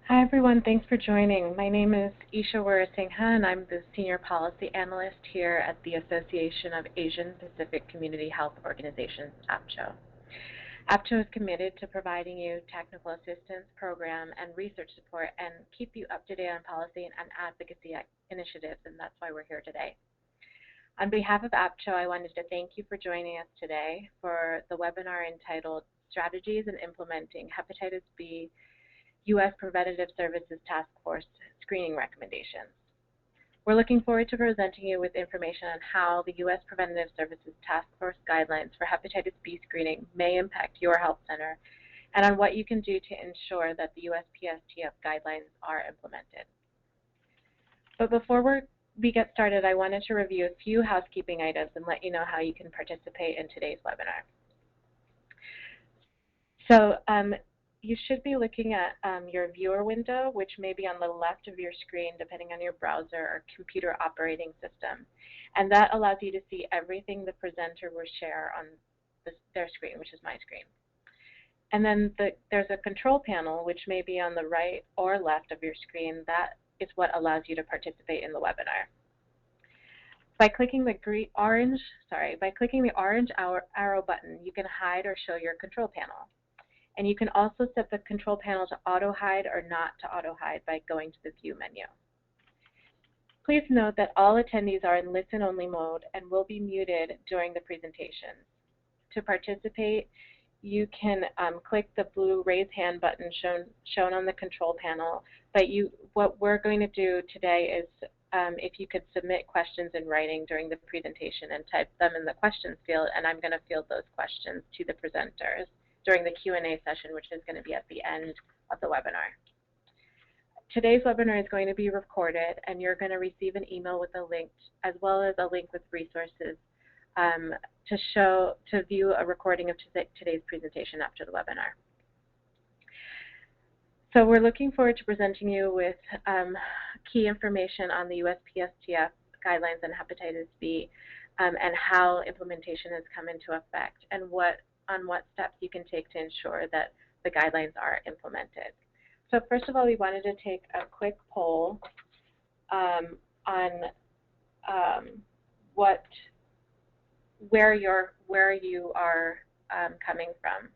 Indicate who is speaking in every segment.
Speaker 1: Hi, everyone. Thanks for joining. My name is Isha Warasingha, and I'm the Senior Policy Analyst here at the Association of Asian Pacific Community Health Organizations, APCHO. APCHO is committed to providing you technical assistance, program, and research support and keep you up to date on policy and advocacy initiatives, and that's why we're here today. On behalf of APCHO, I wanted to thank you for joining us today for the webinar entitled Strategies in Implementing Hepatitis B U.S. Preventive Services Task Force Screening Recommendations. We're looking forward to presenting you with information on how the U.S. Preventive Services Task Force guidelines for hepatitis B screening may impact your health center and on what you can do to ensure that the USPSTF guidelines are implemented. But before we get started, I wanted to review a few housekeeping items and let you know how you can participate in today's webinar. So you should be looking at your viewer window, which may be on the left of your screen depending on your browser or computer operating system. And that allows you to see everything the presenter will share on their screen, which is my screen. And then there's a control panel, which may be on the right or left of your screen. That is what allows you to participate in the webinar. By clicking the orange arrow button, you can hide or show your control panel. And you can also set the control panel to auto-hide or not to auto-hide by going to the View menu. Please note that all attendees are in listen-only mode and will be muted during the presentation. To participate, you can click the blue raise hand button shown on the control panel. But what we're going to do today is if you could submit questions in writing during the presentation and type them in the questions field, and I'm going to field those questions to the presenters during the Q&A session, which is going to be at the end of the webinar. Today's webinar is going to be recorded, and you're going to receive an email with a link, as well as a link with resources to view a recording of today's presentation after the webinar. So we're looking forward to presenting you with key information on the USPSTF guidelines on hepatitis B and how implementation has come into effect and on what steps you can take to ensure that the guidelines are implemented. So first of all, we wanted to take a quick poll on where you are coming from.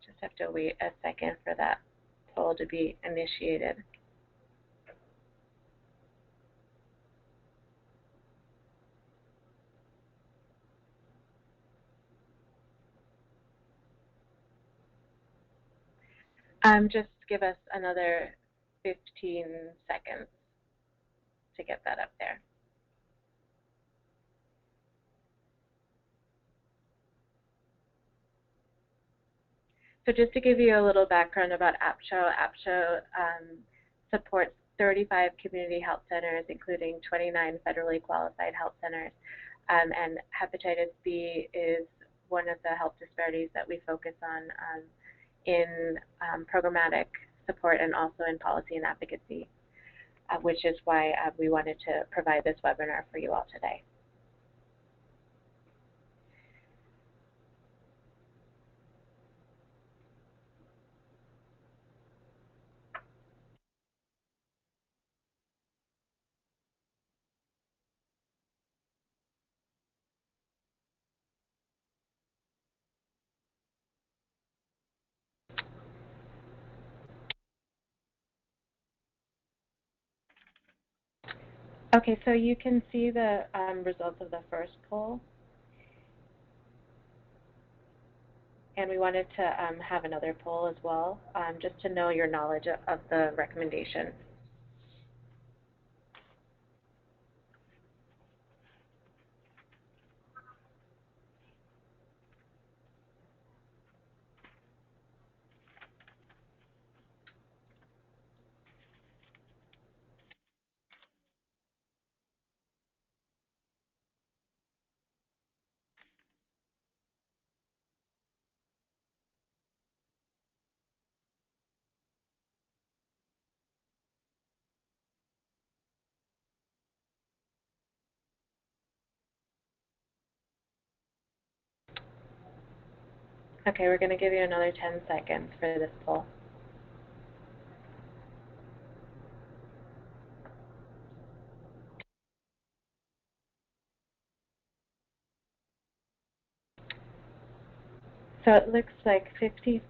Speaker 1: Just have to wait a second for that poll to be initiated. Just give us another 15 seconds to get that up there. So just to give you a little background about APCHO, APCHO supports 35 community health centers, including 29 federally qualified health centers. And hepatitis B is one of the health disparities that we focus on in programmatic support and also in policy and advocacy, which is why we wanted to provide this webinar for you all today. Okay, so you can see the results of the first poll. And we wanted to have another poll as well, just to know your knowledge of the recommendation. Okay, we're going to give you another 10 seconds for this poll. So it looks like 52%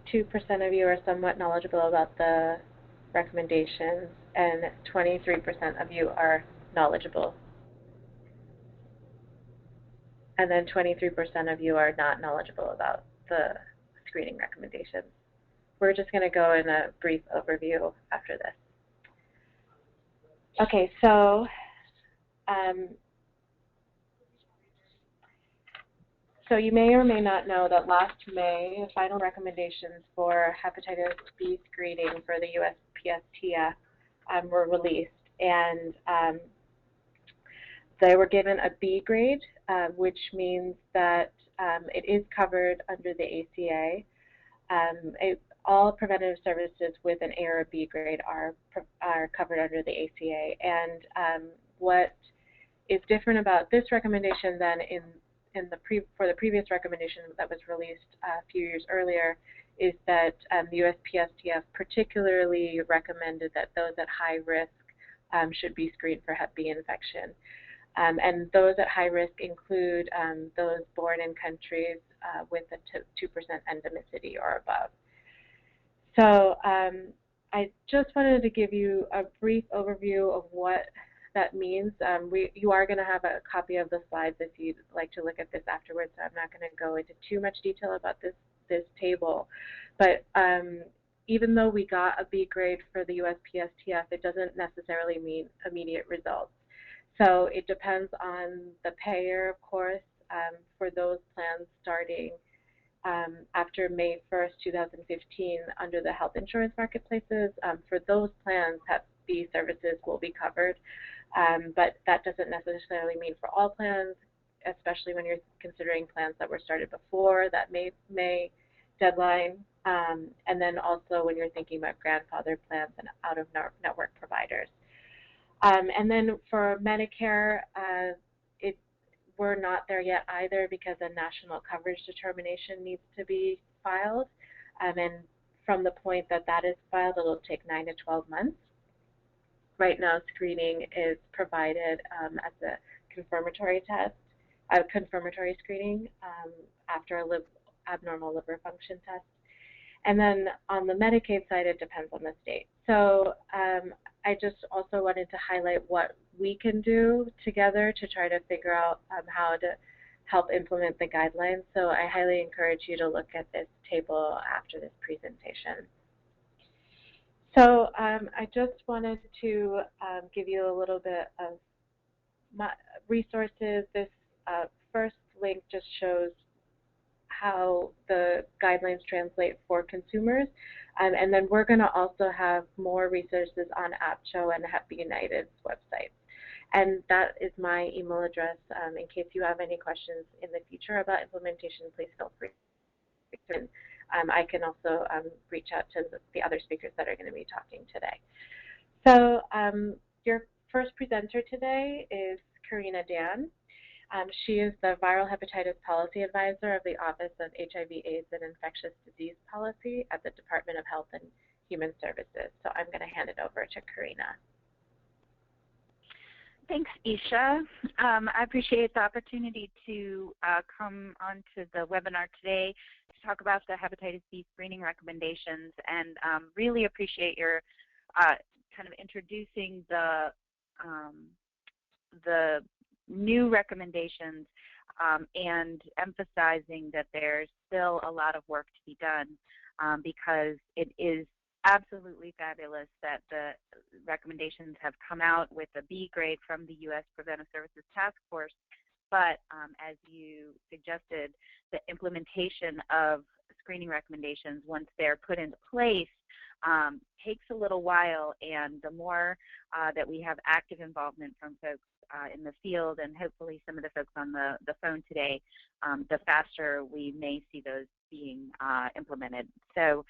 Speaker 1: of you are somewhat knowledgeable about the recommendations, and 23% of you are knowledgeable. And then 23% of you are not knowledgeable about the screening recommendations. We're just going to go in a brief overview after this. Okay, so you may or may not know that last May, final recommendations for hepatitis B screening for the USPSTF were released, and they were given a B grade, which means that it is covered under the ACA. All preventative services with an A or a B grade are covered under the ACA, and what is different about this recommendation than for the previous recommendation that was released a few years earlier is that the USPSTF particularly recommended that those at high risk should be screened for Hep B infection. And those at high risk include those born in countries with a 2% endemicity or above. So I just wanted to give you a brief overview of what that means. You are going to have a copy of the slides if you'd like to look at this afterwards, so I'm not going to go into too much detail about this table. But even though we got a B grade for the USPSTF, it doesn't necessarily mean immediate results. So it depends on the payer, of course, for those plans starting after May 1st, 2015, under the health insurance marketplaces. For those plans, Hep B services will be covered, but that doesn't necessarily mean for all plans, especially when you're considering plans that were started before that May deadline, and then also when you're thinking about grandfathered plans and out-of-network providers. And then for Medicare, we're not there yet either because a national coverage determination needs to be filed. And from the point that that is filed, it'll take 9 to 12 months. Right now, screening is provided as a confirmatory screening after an abnormal liver function test. And then on the Medicaid side, it depends on the state. So I just also wanted to highlight what we can do together to try to figure out how to help implement the guidelines. So I highly encourage you to look at this table after this presentation. So I just wanted to give you a little bit of resources. This first link just shows how the guidelines translate for consumers. And then we're going to also have more resources on APCHO and Hep B United's websites. And that is my email address. In case you have any questions in the future about implementation, please feel free. I can also reach out to the other speakers that are going to be talking today. So your first presenter today is Karina Dan. She is the Viral Hepatitis Policy Advisor of the Office of HIV, AIDS, and Infectious Disease Policy at the Department of Health and Human Services. So I'm going to hand it over to Karina.
Speaker 2: Thanks, Isha. I appreciate the opportunity to come onto the webinar today to talk about the hepatitis B screening recommendations, and really appreciate your kind of introducing the new recommendations and emphasizing that there's still a lot of work to be done because it is absolutely fabulous that the recommendations have come out with a B grade from the U.S. Preventive Services Task Force, but as you suggested, the implementation of screening recommendations, once they're put into place, takes a little while, and the more that we have active involvement from folks in the field, and hopefully some of the folks on the phone today, the faster we may see those being implemented. So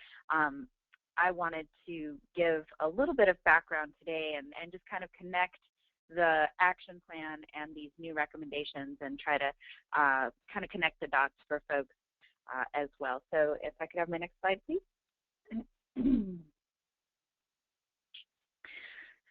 Speaker 2: I wanted to give a little bit of background today and just kind of connect the action plan and these new recommendations and try to kind of connect the dots for folks as well. So if I could have my next slide, please.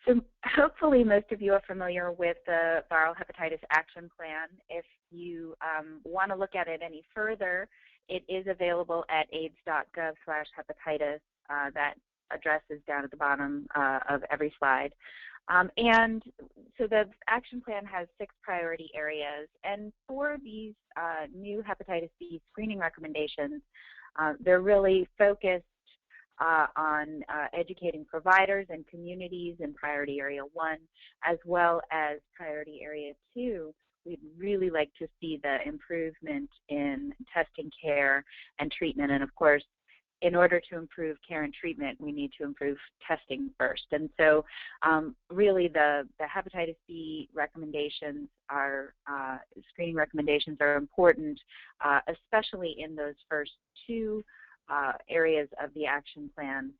Speaker 2: So hopefully most of you are familiar with the Viral Hepatitis Action Plan. If you want to look at it any further, it is available at aids.gov/hepatitis. That address is down at the bottom of every slide. And so the action plan has 6 priority areas. And for these new hepatitis B screening recommendations, they're really focused on educating providers and communities in priority area 1, as well as priority area 2. We'd really like to see the improvement in testing, care, and treatment. And of course, in order to improve care and treatment, we need to improve testing first. And so really the hepatitis B recommendations are, screening recommendations are important, especially in those first 2 areas of the action plan.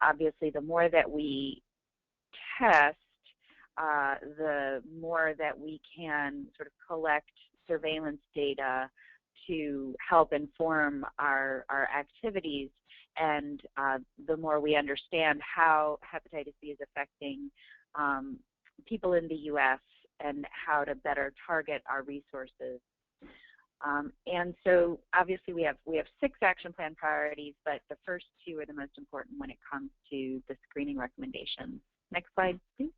Speaker 2: Obviously, the more that we test, the more that we can sort of collect surveillance data to help inform our activities, and the more we understand how hepatitis B is affecting people in the U.S. and how to better target our resources. And so obviously we have 6 action plan priorities, but the first 2 are the most important when it comes to the screening recommendations. Next slide, please.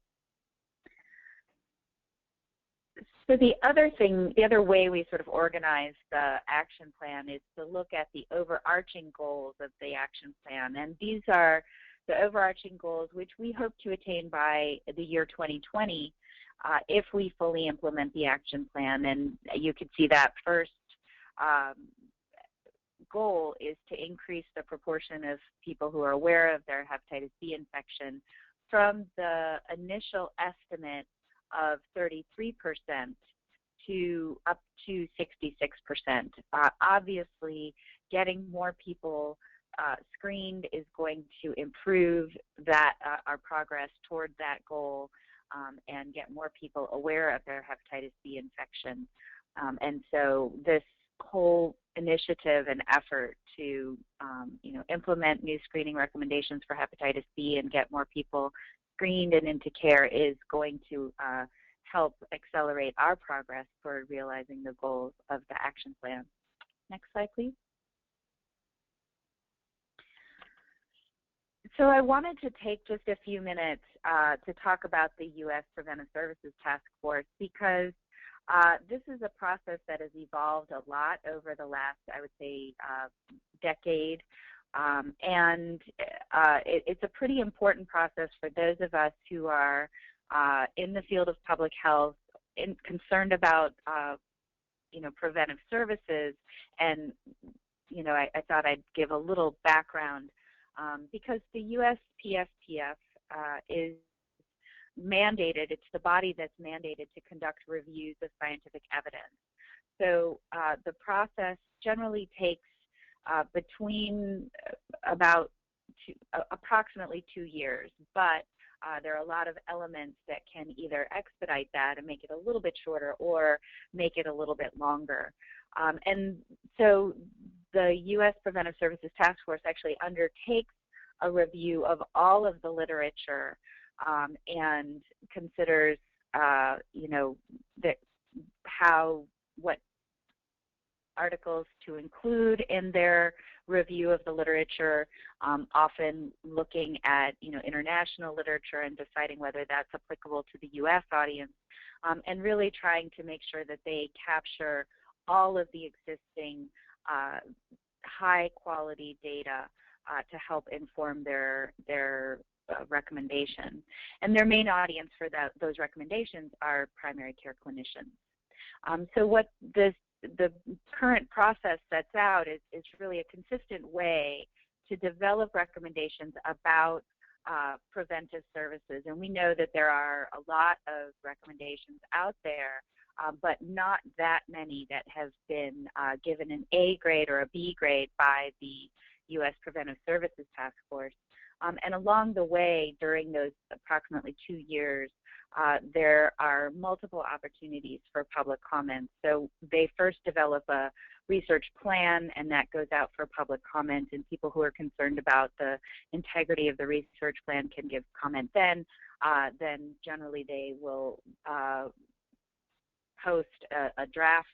Speaker 2: So the other way we sort of organize the action plan is to look at the overarching goals of the action plan. And these are the overarching goals which we hope to attain by the year 2020 if we fully implement the action plan. And you can see that first goal is to increase the proportion of people who are aware of their hepatitis B infection from the initial estimate of 33% to up to 66%. Obviously, getting more people screened is going to improve that our progress toward that goal and get more people aware of their hepatitis B infection. And so this whole initiative and effort to implement new screening recommendations for hepatitis B and get more people screened and into care is going to help accelerate our progress toward realizing the goals of the action plan. Next slide, please. So I wanted to take just a few minutes to talk about the U.S. Preventive Services Task Force, because this is a process that has evolved a lot over the last, I would say, decade. And it's a pretty important process for those of us who are in the field of public health and concerned about, preventive services. And, I thought I'd give a little background because the USPSTF is mandated, it's the body that's mandated to conduct reviews of scientific evidence. So the process generally takes between approximately 2 years, but there are a lot of elements that can either expedite that and make it a little bit shorter or make it a little bit longer. And so the U.S. Preventive Services Task Force actually undertakes a review of all of the literature and considers, what articles to include in their review of the literature, often looking at, international literature and deciding whether that's applicable to the U.S. audience, and really trying to make sure that they capture all of the existing high-quality data to help inform their recommendation. And their main audience for those recommendations are primary care clinicians. So what the current process sets out is really a consistent way to develop recommendations about preventive services. And we know that there are a lot of recommendations out there, but not that many that have been given an A grade or a B grade by the U.S. Preventive Services Task Force. And along the way, during those approximately 2 years, there are multiple opportunities for public comments. So they first develop a research plan, and that goes out for public comment, and people who are concerned about the integrity of the research plan can give comment then. Then generally they will post a draft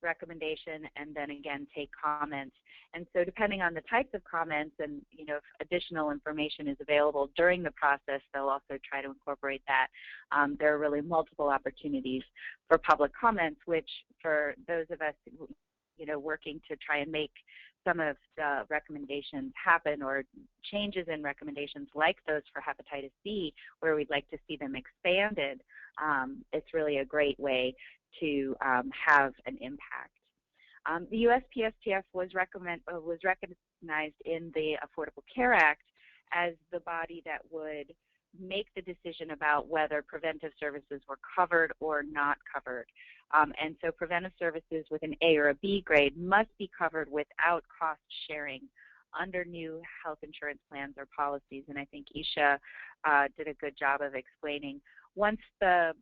Speaker 2: recommendation and then again take comments. And so depending on the types of comments and if additional information is available during the process, they'll also try to incorporate that. There are really multiple opportunities for public comments, which for those of us working to try and make some of the recommendations happen, or changes in recommendations like those for hepatitis B, where we'd like to see them expanded, it's really a great way to have an impact. The USPSTF was recognized in the Affordable Care Act as the body that would make the decision about whether preventive services were covered or not covered. And so preventive services with an A or a B grade must be covered without cost sharing under new health insurance plans or policies. And I think Isha did a good job of explaining. Once the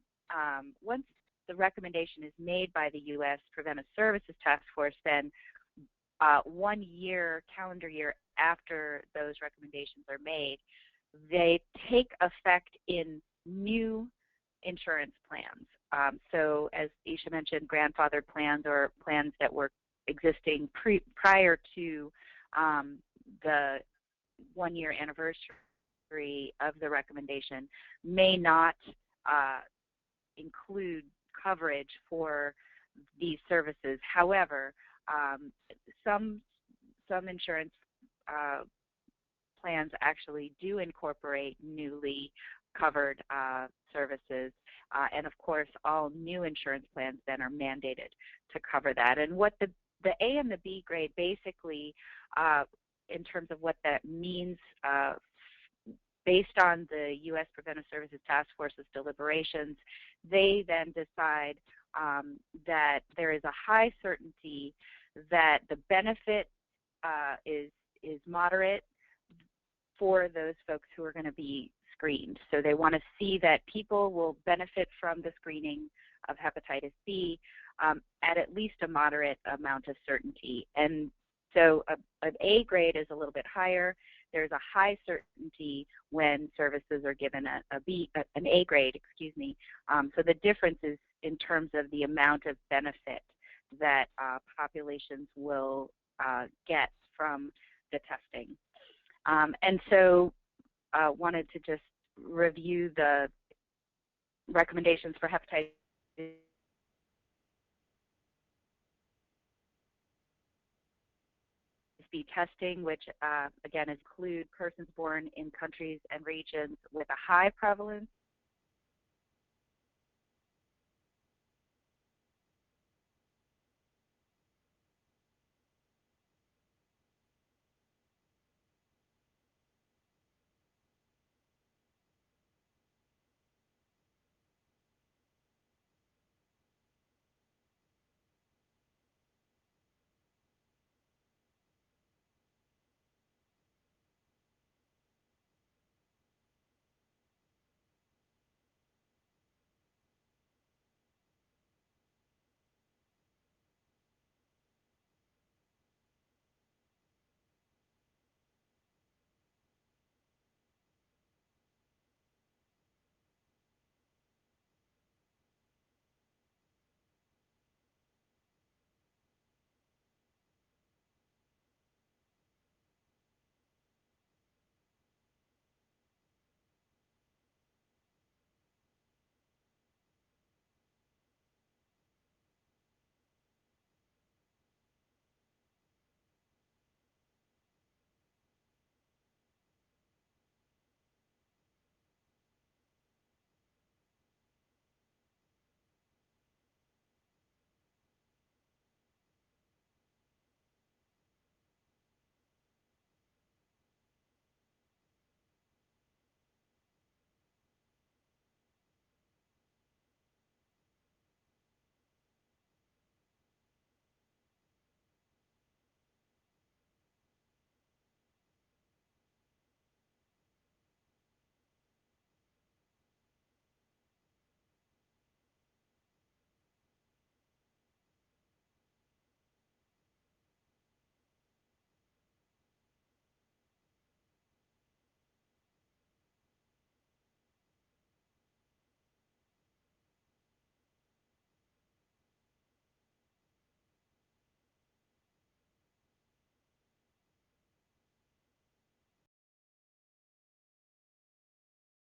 Speaker 2: recommendation is made by the U.S. Preventive Services Task Force, then 1 year, calendar year after those recommendations are made, they take effect in new insurance plans. So as Isha mentioned, grandfathered plans or plans that were existing prior to the 1 year anniversary of the recommendation may not include coverage for these services. However, some insurance plans actually do incorporate newly covered services, and of course all new insurance plans then are mandated to cover that. And what the A and the B grade basically, in terms of what that means, based on the U.S. Preventive Services Task Force's deliberations, they then decide that there is a high certainty that the benefit is moderate for those folks who are going to be screened. So they want to see that people will benefit from the screening of hepatitis B at least a moderate amount of certainty. And so an A grade is a little bit higher. There's a high certainty when services are given an A grade, excuse me. So the difference is in terms of the amount of benefit that populations will get from the testing. And so wanted to just review the recommendations for hepatitis B testing, which again include persons born in countries and regions with a high prevalence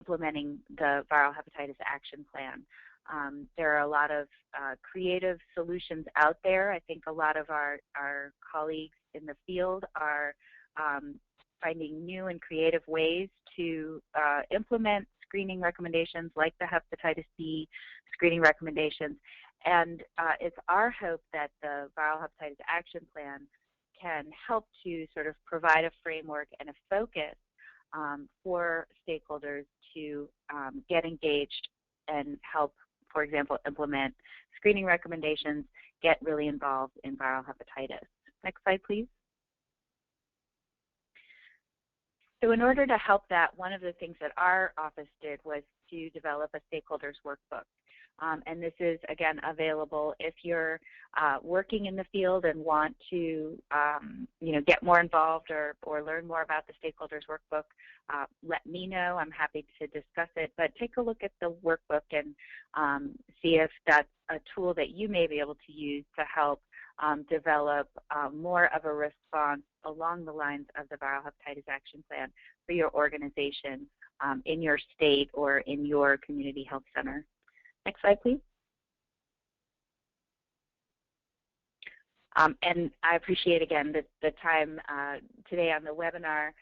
Speaker 2: implementing the Viral Hepatitis Action Plan. There are a lot of creative solutions out there. I think a lot of our colleagues in the field are finding new and creative ways to implement screening recommendations like the hepatitis B screening recommendations. And it's our hope that the Viral Hepatitis Action Plan can help to sort of provide a framework and a focus for stakeholders to get engaged and help, for example, implement screening recommendations, get really involved in viral hepatitis. Next slide, please. So in order to help that, one of the things that our office did was to develop a stakeholders workbook. And this is, again, available if you're working in the field and want to get more involved or learn more about the stakeholders workbook. Let me know. I'm happy to discuss it. But take a look at the workbook and see if that's a tool that you may be able to use to help develop more of a response along the lines of the Viral Hepatitis Action Plan for your organization in your state or in your community health center. Next slide, please. And I appreciate, again, the time today on the webinar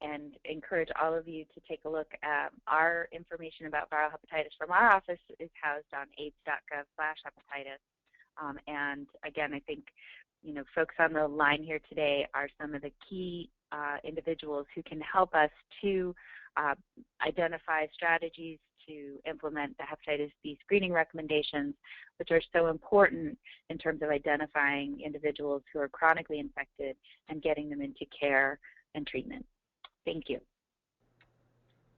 Speaker 2: and encourage all of you to take a look at our information about viral hepatitis from our office is housed on aids.gov/hepatitis. And again, I think folks on the line here today are some of the key individuals who can help us to identify strategies to implement the hepatitis B screening recommendations, which are so important in terms of identifying individuals who are chronically infected and getting them into care and treatment. Thank you.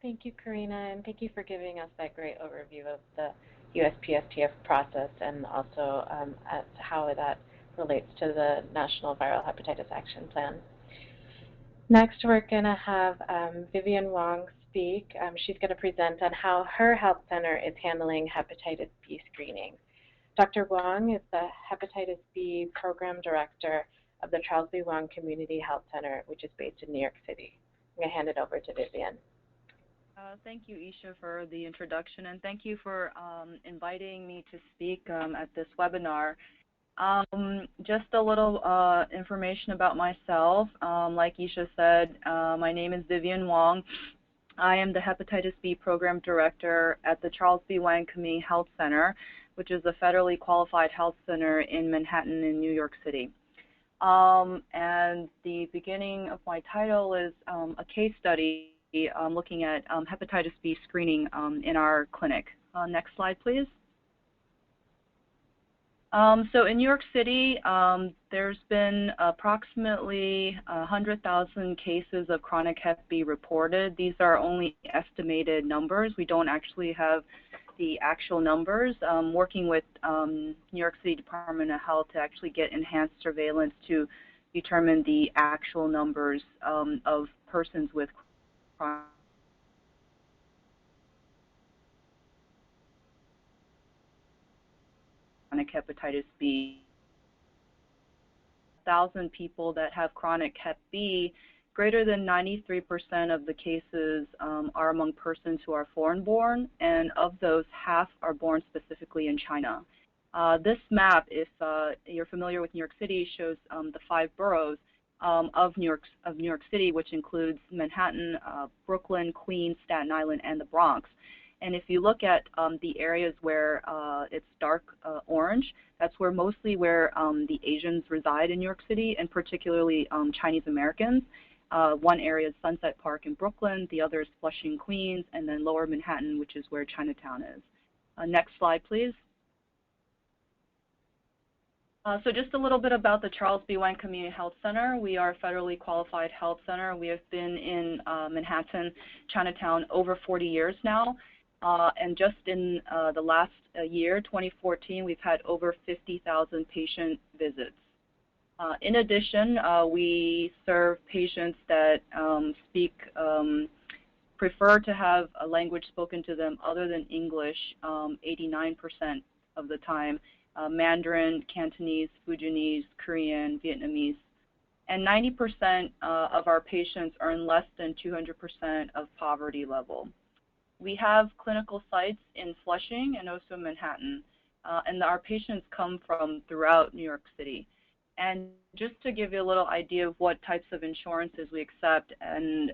Speaker 1: Thank you, Karina, and thank you for giving us that great overview of the USPSTF process and also as how that relates to the National Viral Hepatitis Action Plan. Next, we're going to have Vivian Wang speak. She's going to present on how her health center is handling hepatitis B screening. Dr. Wang is the Hepatitis B Program Director of the Charles B. Wang Community Health Center, which is based in New York City. I'm going to hand it over to Vivian.
Speaker 3: Thank you, Isha, for the introduction, and thank you for inviting me to speak at this webinar. Just a little information about myself. Like Isha said, my name is Vivian Wang. I am the Hepatitis B Program Director at the Charles B. Wang Community Health Center, which is a federally qualified health center in Manhattan in New York City. And the beginning of my title is a case study looking at hepatitis B screening in our clinic. Next slide, please. So in New York City, there's been approximately 100,000 cases of chronic hep B reported. These are only estimated numbers. We don't actually have the actual numbers. Working with New York City Department of Health to actually get enhanced surveillance to determine the actual numbers of persons with chronic hepatitis B. 1,000 people that have chronic hep B, greater than 93% of the cases are among persons who are foreign-born, and of those, half are born specifically in China. This map, if you're familiar with New York City, shows the 5 boroughs of New York City, which includes Manhattan, Brooklyn, Queens, Staten Island, and the Bronx. And if you look at the areas where it's dark orange, that's mostly where the Asians reside in New York City, and particularly Chinese Americans. One area is Sunset Park in Brooklyn, the other is Flushing, Queens, and then Lower Manhattan, which is where Chinatown is. Next slide, please. So just a little bit about the Charles B. Wang Community Health Center. We are a federally qualified health center. We have been in Manhattan, Chinatown, over 40 years now. And just in the last year, 2014, we've had over 50,000 patient visits. In addition, we serve patients that prefer to have a language spoken to them other than English 89% of the time. Mandarin, Cantonese, Fujianese, Korean, Vietnamese. And 90% of our patients earn less than 200% of poverty level. We have clinical sites in Flushing and also Manhattan, and our patients come from throughout New York City. And just to give you a little idea of what types of insurances we accept and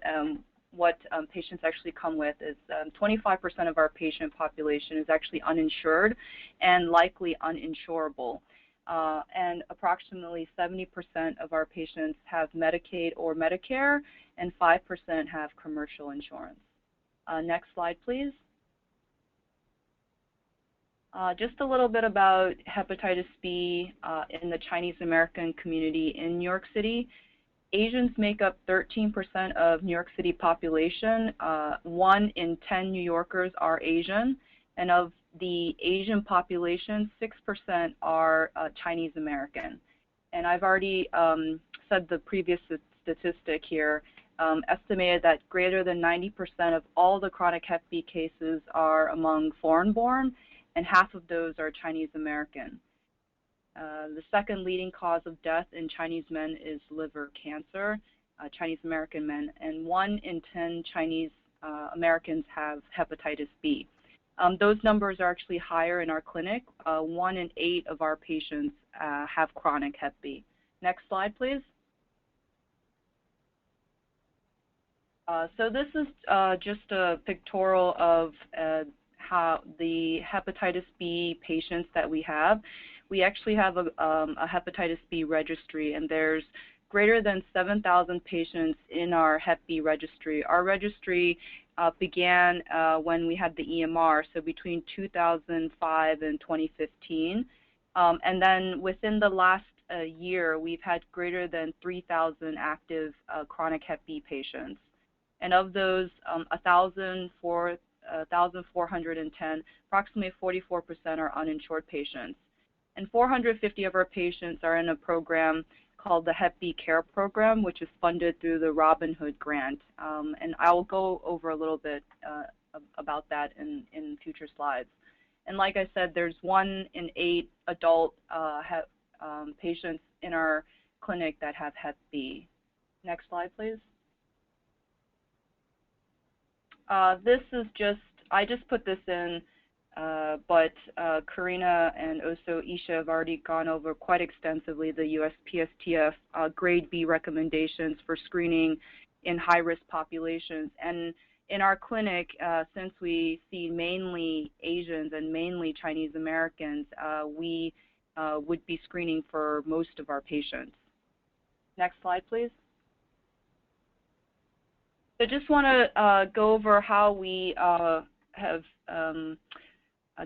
Speaker 3: what patients actually come with is 25% of our patient population is actually uninsured and likely uninsurable. And approximately 70% of our patients have Medicaid or Medicare, and 5% have commercial insurance. Next slide, please. Just a little bit about hepatitis B in the Chinese American community in New York City. Asians make up 13% of New York City population. 1 in 10 New Yorkers are Asian, and of the Asian population, 6% are Chinese American. And I've already said the previous statistic here, estimated that greater than 90% of all the chronic hep B cases are among foreign-born, and half of those are Chinese American. The second leading cause of death in Chinese men is liver cancer, Chinese American men, and 1 in 10 Chinese Americans have hepatitis B. Those numbers are actually higher in our clinic. 1 in 8 of our patients have chronic hep B. Next slide, please. So this is just a pictorial of how the hepatitis B patients that we have. We actually have a hepatitis B registry, and there's greater than 7,000 patients in our Hep B registry. Our registry began when we had the EMR, so between 2005 and 2015. And then within the last year, we've had greater than 3,000 active chronic Hep B patients. And of those, 1,410, approximately 44% are uninsured patients. And 450 of our patients are in a program called the Hep B Care Program, which is funded through the Robin Hood grant. And I will go over a little bit about that in future slides. And like I said, there's 1 in 8 adult patients in our clinic that have Hep B. Next slide, please. This is just, I just put this in, but Karina and also Isha have already gone over quite extensively the USPSTF grade B recommendations for screening in high-risk populations. And in our clinic, since we see mainly Asians and mainly Chinese Americans, we would be screening for most of our patients. Next slide, please. So just want to go over how we have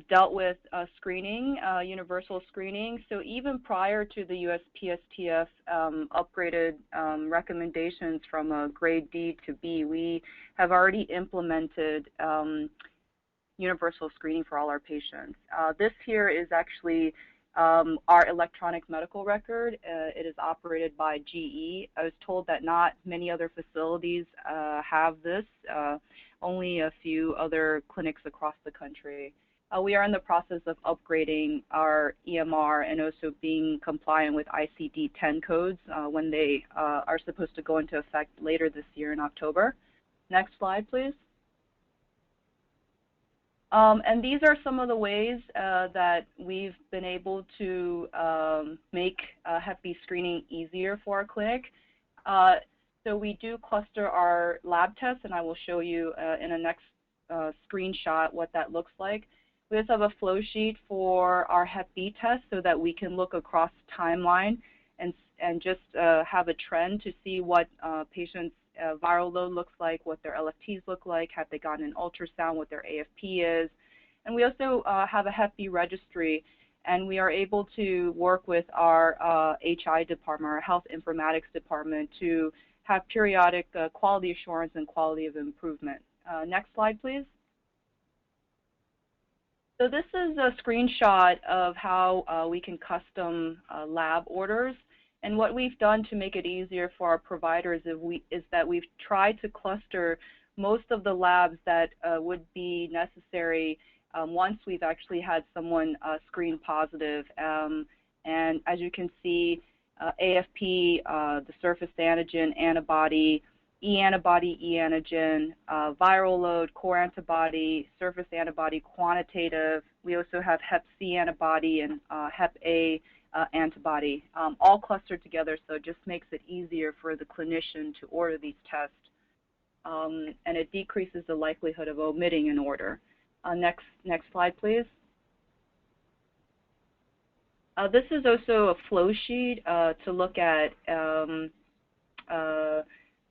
Speaker 3: dealt with screening, universal screening. So even prior to the USPSTF upgraded recommendations from a grade D to B, we have already implemented universal screening for all our patients. This here is actually our electronic medical record. It is operated by GE. I was told that not many other facilities have this, only a few other clinics across the country. We are in the process of upgrading our EMR and also being compliant with ICD-10 codes when they are supposed to go into effect later this year in October. Next slide, please. And these are some of the ways that we've been able to make Hep B screening easier for our clinic. So we do cluster our lab tests, and I will show you in a next screenshot what that looks like. We also have a flow sheet for our Hep B test so that we can look across timeline and just have a trend to see what patients' viral load looks like, what their LFTs look like, have they gotten an ultrasound, what their AFP is. And we also have a Hep B registry, and we are able to work with our HI department, our health informatics department, to have periodic quality assurance and quality of improvement. Next slide, please. So this is a screenshot of how we can custom lab orders. And what we've done to make it easier for our providers is that we've tried to cluster most of the labs that would be necessary once we've actually had someone screen positive. And as you can see, AFP, the surface antigen antibody, E antibody, E antigen, viral load, core antibody, surface antibody, quantitative. We also have hep C antibody and hep A antibody, all clustered together, so it just makes it easier for the clinician to order these tests, and it decreases the likelihood of omitting an order. Next slide, please. This is also a flow sheet to look at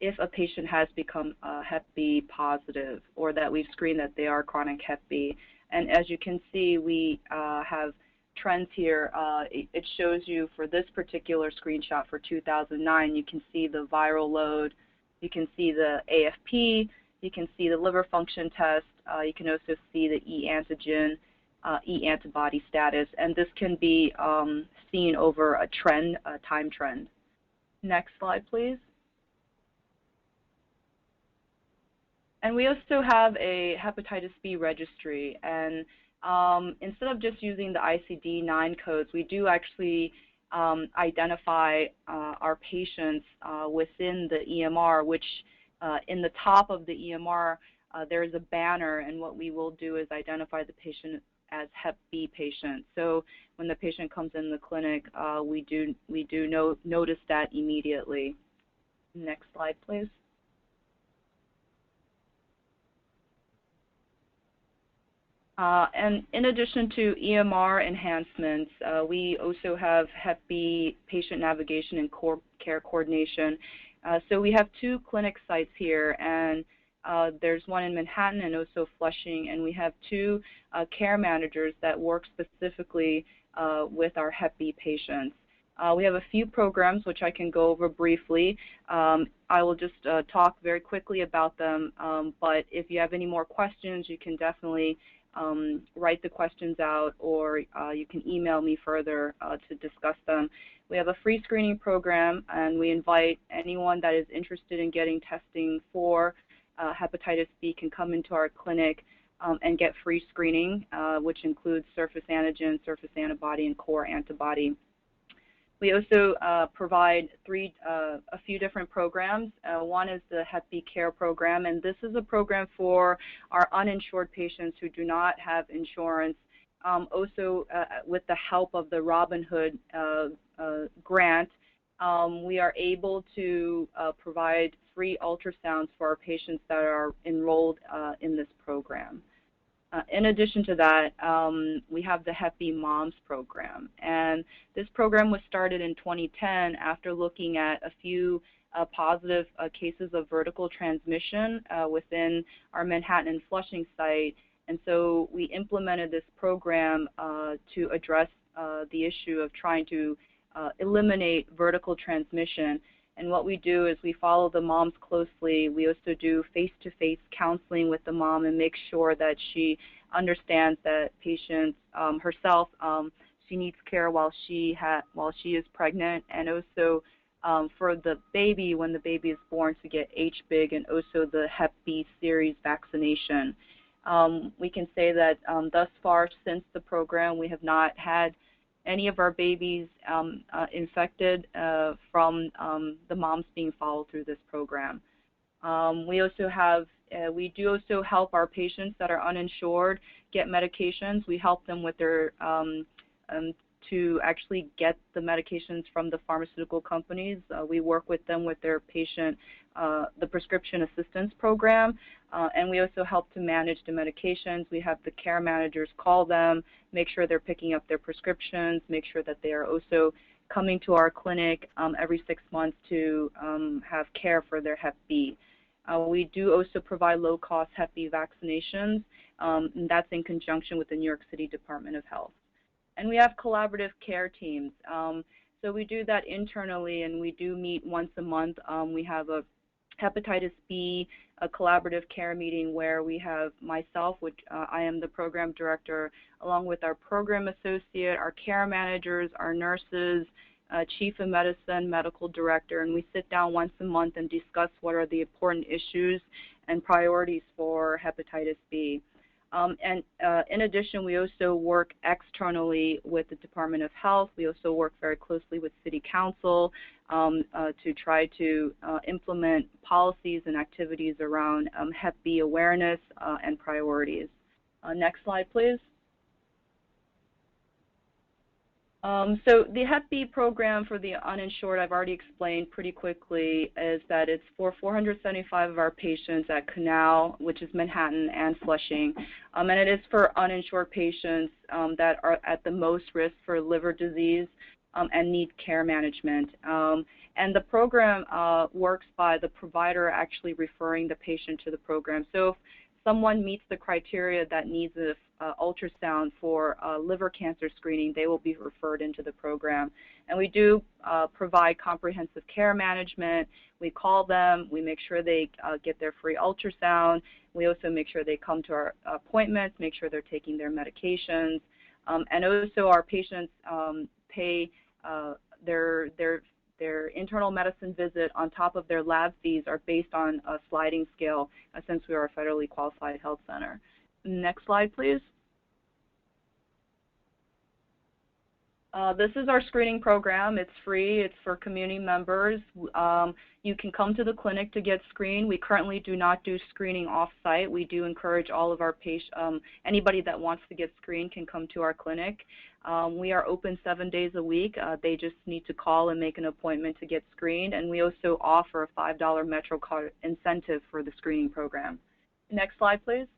Speaker 3: if a patient has become hep B positive or that we've screened that they are chronic hep B. And as you can see, we have trends here. It shows you for this particular screenshot for 2009, you can see the viral load, you can see the AFP, you can see the liver function test, you can also see the E antigen, E antibody status, and this can be seen over a trend, a time trend. Next slide, please. And we also have a hepatitis B registry, and instead of just using the ICD-9 codes, we do actually identify our patients within the EMR, which in the top of the EMR there is a banner, and what we will do is identify the patient as hep B patient. So when the patient comes in the clinic, we do notice that immediately. Next slide, please. And in addition to EMR enhancements, we also have hep B patient navigation and care coordination. So we have 2 clinic sites here, and there's one in Manhattan and also Flushing, and we have 2 care managers that work specifically with our hep B patients. We have a few programs which I can go over briefly. I will just talk very quickly about them, but if you have any more questions, you can definitely write the questions out, or you can email me further to discuss them. We have a free screening program, and we invite anyone that is interested in getting testing for hepatitis B can come into our clinic and get free screening, which includes surface antigen, surface antibody, and core antibody. We also provide a few different programs. One is the Hep B Care program, and this is a program for our uninsured patients who do not have insurance. Also, with the help of the Robin Hood grant, we are able to provide free ultrasounds for our patients that are enrolled in this program. In addition to that, we have the Hep B Moms program, and this program was started in 2010 after looking at a few positive cases of vertical transmission within our Manhattan and Flushing site, and so we implemented this program to address the issue of trying to eliminate vertical transmission. And what we do is we follow the moms closely. We also do face-to-face counseling with the mom and make sure that she understands that patient herself, she needs care while she is pregnant, and also for the baby, when the baby is born, to get HBIG and also the Hep B series vaccination. We can say that thus far since the program, we have not had any of our babies infected from the moms being followed through this program. We do also help our patients that are uninsured get medications. We help them with their to actually get the medications from the pharmaceutical companies. We work with them with their patient, the prescription assistance program, and we also help to manage the medications. We have the care managers call them, make sure they're picking up their prescriptions, make sure that they are also coming to our clinic every 6 months to have care for their Hep B. We do also provide low-cost Hep B vaccinations, and that's in conjunction with the New York City Department of Health. And we have collaborative care teams. So we do that internally, and we do meet once a month. We have a hepatitis B, a collaborative care meeting where we have myself, which I am the program director, along with our program associate, our care managers, our nurses, chief of medicine, medical director, and we sit down once a month and discuss what are the important issues and priorities for hepatitis B. In addition, we also work externally with the Department of Health. We also work very closely with City Council to try to implement policies and activities around Hep B awareness and priorities. Next slide, please. So the Hep B program for the uninsured, I've already explained pretty quickly, is that it's for 475 of our patients at Canal, which is Manhattan, and Flushing. And it is for uninsured patients that are at the most risk for liver disease and need care management. And the program works by the provider actually referring the patient to the program. So if someone meets the criteria that needs an ultrasound for liver cancer screening, they will be referred into the program. And we do provide comprehensive care management. We call them, we make sure they get their free ultrasound. We also make sure they come to our appointments, make sure they're taking their medications. And also our patients pay their internal medicine visit on top of their lab fees are based on a sliding scale since we are a federally qualified health center. Next slide, please. This is our screening program. It's free. It's for community members. You can come to the clinic to get screened. We currently do not do screening off-site. We do encourage all of our patients, anybody that wants to get screened can come to our clinic. We are open 7 days a week. They just need to call and make an appointment to get screened. And we also offer a $5 Metro card incentive for the screening program. Next slide, please.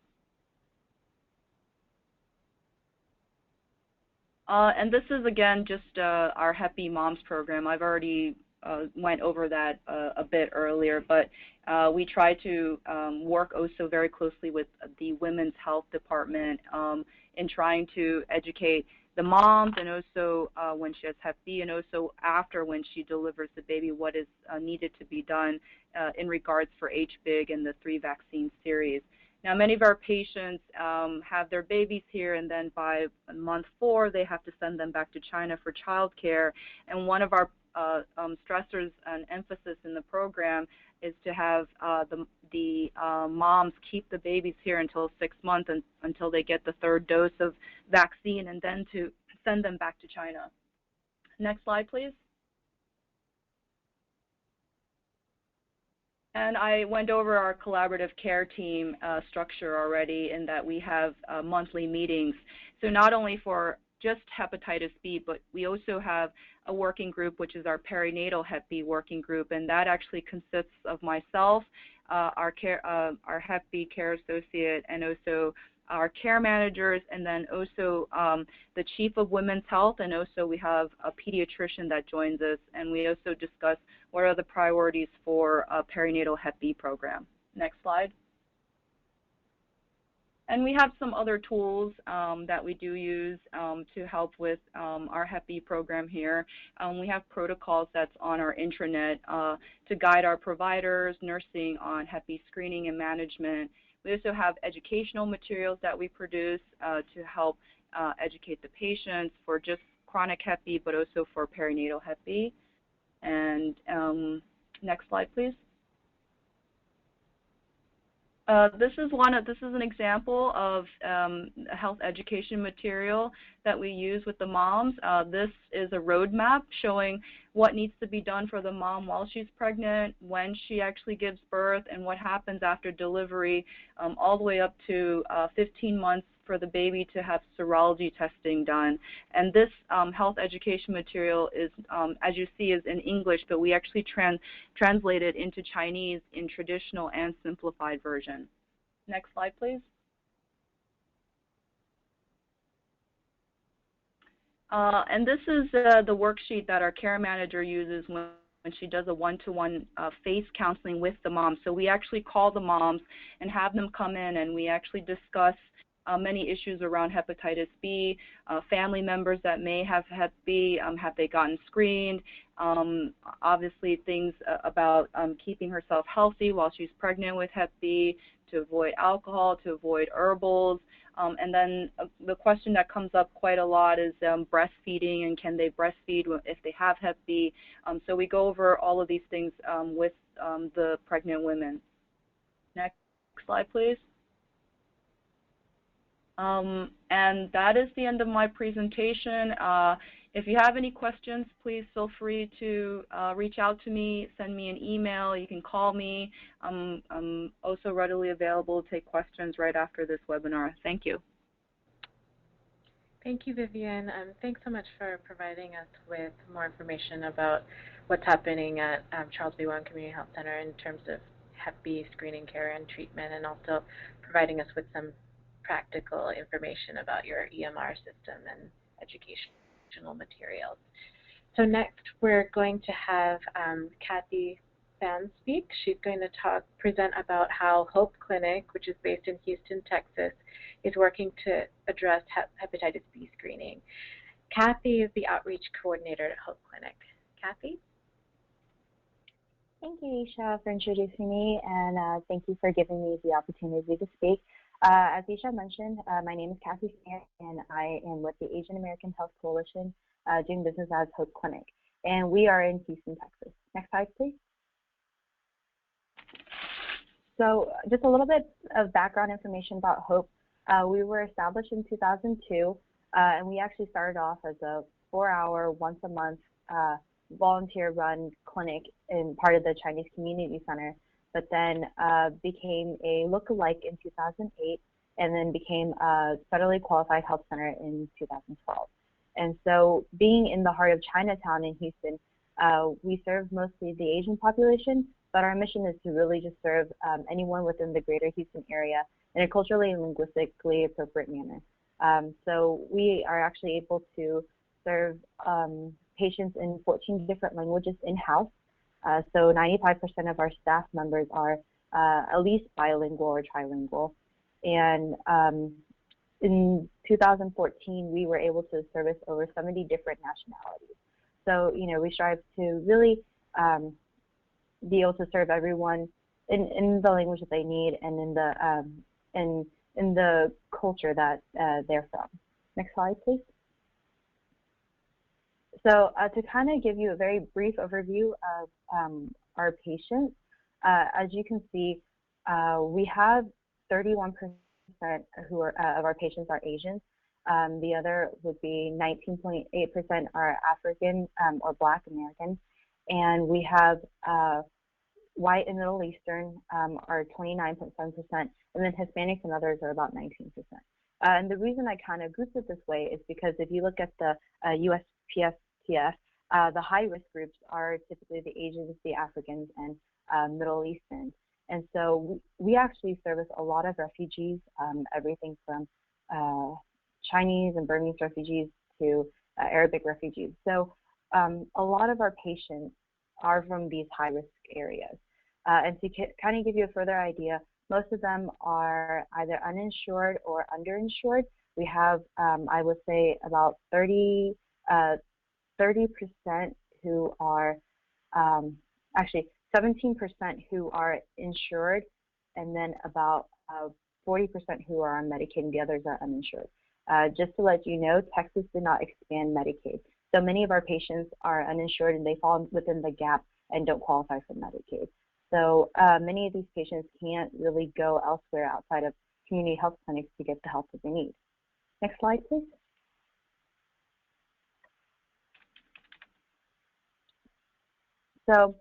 Speaker 3: And this is, again, just our Hep B Moms program. I've already went over that a bit earlier, but we try to work also very closely with the Women's Health Department in trying to educate the moms, and also when she has Hep B, and also after when she delivers the baby, what is needed to be done in regards for HBIG and the 3 vaccine series. Now, many of our patients have their babies here, and then by month 4, they have to send them back to China for childcare. And one of our stressors and emphasis in the program is to have the moms keep the babies here until 6 months until they get the 3rd dose of vaccine, and then to send them back to China. Next slide, please. And I went over our collaborative care team structure already, in that we have monthly meetings. So not only for just hepatitis B, but we also have a working group, which is our perinatal Hep B working group, and that actually consists of myself, our Hep B care associate, and also our care managers, and then also the chief of women's health, and also we have a pediatrician that joins us, and we also discuss what are the priorities for a perinatal Hep B program. Next slide. And we have some other tools that we do use to help with our Hep B program here. We have protocols that's on our intranet to guide our providers, nursing on Hep B screening and management. We also have educational materials that we produce to help educate the patients for just chronic Hep B, but also for perinatal Hep B. And next slide, please. This is an example of a health education material that we use with the moms. This is a roadmap showing what needs to be done for the mom while she's pregnant, when she actually gives birth, and what happens after delivery, all the way up to 15 months for the baby to have serology testing done. And this health education material is, as you see, is in English, but we actually translate it into Chinese in traditional and simplified version. Next slide, please. And this is the worksheet that our care manager uses when she does a one-to-one face counseling with the moms. So we actually call the moms and have them come in, and we actually discuss many issues around hepatitis B, family members that may have Hep B, have they gotten screened, obviously things about keeping herself healthy while she's pregnant with Hep B, to avoid alcohol, to avoid herbals, and then the question that comes up quite a lot is breastfeeding, and can they breastfeed if they have Hep B. So we go over all of these things with the pregnant women. Next slide, please. And that is the end of my presentation. If you have any questions, please feel free to reach out to me, send me an email, you can call me. I'm also readily available to take questions right after this webinar. Thank you.
Speaker 1: Thank you, Vivian. Thanks so much for providing us with more information about what's happening at Charles B. Wang Community Health Center in terms of Hep B screening care and treatment, and also providing us with some practical information about your EMR system and educational materials. So next, we're going to have Kathy Fan speak. She's going to present about how Hope Clinic, which is based in Houston, Texas, is working to address hepatitis B screening. Kathy is the outreach coordinator at Hope Clinic. Kathy?
Speaker 4: Thank you, Isha, for introducing me, and thank you for giving me the opportunity to speak. As Isha mentioned, my name is Kathy Fan, and I am with the Asian American Health Coalition, doing business as Hope Clinic. And we are in Houston, Texas. Next slide, please. So just a little bit of background information about Hope. We were established in 2002, and we actually started off as a 4-hour, once-a-month volunteer-run clinic in part of the Chinese Community Center, but then became a look-alike in 2008, and then became a federally qualified health center in 2012. And so being in the heart of Chinatown in Houston, we serve mostly the Asian population, but our mission is to really just serve anyone within the greater Houston area in a culturally and linguistically appropriate manner. So we are actually able to serve patients in 14 different languages in-house. So 95% of our staff members are at least bilingual or trilingual. And in 2014, we were able to service over 70 different nationalities. So, you know, we strive to really be able to serve everyone in the language that they need and in the culture that they're from. Next slide, please. So to kind of give you a very brief overview of our patients, as you can see, we have 31% who are, of our patients are Asians. The other would be 19.8% are African or Black Americans. And we have white and Middle Eastern are 29.7%, and then Hispanics and others are about 19%. And the reason I kind of grouped it this way is because if you look at the USPSTF, the high-risk groups are typically the Asians, the Africans, and Middle Eastern. And so we actually service a lot of refugees, everything from Chinese and Burmese refugees to Arabic refugees. So a lot of our patients are from these high-risk areas. And to kind of give you a further idea, most of them are either uninsured or underinsured. We have, I would say, about 30% who are, actually 17% who are insured, and then about 40% who are on Medicaid, and the others are uninsured. Just to let you know, Texas did not expand Medicaid. So many of our patients are uninsured and they fall within the gap and don't qualify for Medicaid. So many of these patients can't really go elsewhere outside of community health clinics to get the help that they need. Next slide, please. So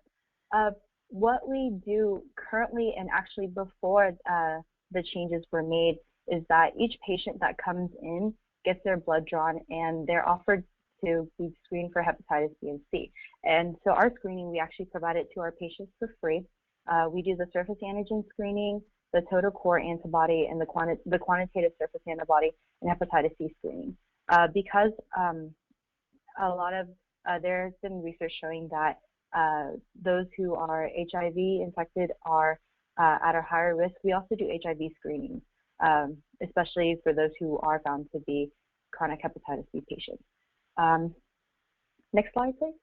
Speaker 4: what we do currently, and actually before the changes were made, is that each patient that comes in gets their blood drawn and they're offered to be screened for hepatitis B and C. And so our screening, we actually provide it to our patients for free. We do the surface antigen screening, the total core antibody, and the quantitative surface antibody and hepatitis C screening. Because a lot of, there's been research showing that those who are HIV infected are at a higher risk. We also do HIV screening, especially for those who are found to be chronic hepatitis B patients. Next slide, please.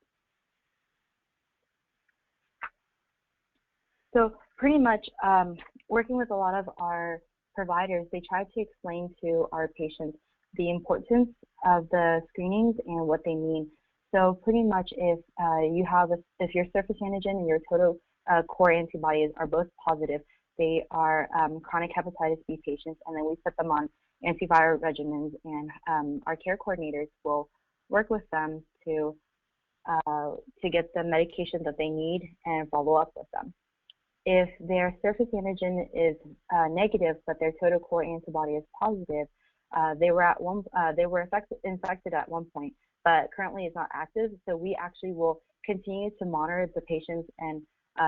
Speaker 4: So pretty much working with a lot of our providers, they try to explain to our patients the importance of the screenings and what they mean. So pretty much if if your surface antigen and your total core antibodies are both positive, they are chronic hepatitis B patients, and then we put them on antiviral regimens, and our care coordinators will work with them to get the medication that they need and follow up with them. If their surface antigen is negative, but their total core antibody is positive, they were infected at one point, but currently is not active. So we actually will continue to monitor the patients and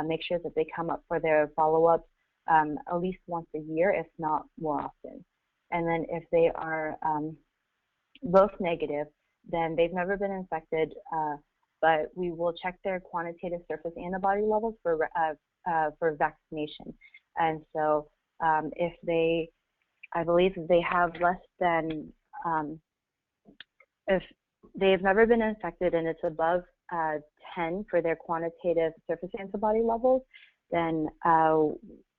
Speaker 4: make sure that they come up for their follow-ups at least once a year, if not more often. And then if they are both negative, then they've never been infected, but we will check their quantitative surface antibody levels for vaccination. And so if they, I believe if they have less than, if they've never been infected and it's above 10 for their quantitative surface antibody levels, then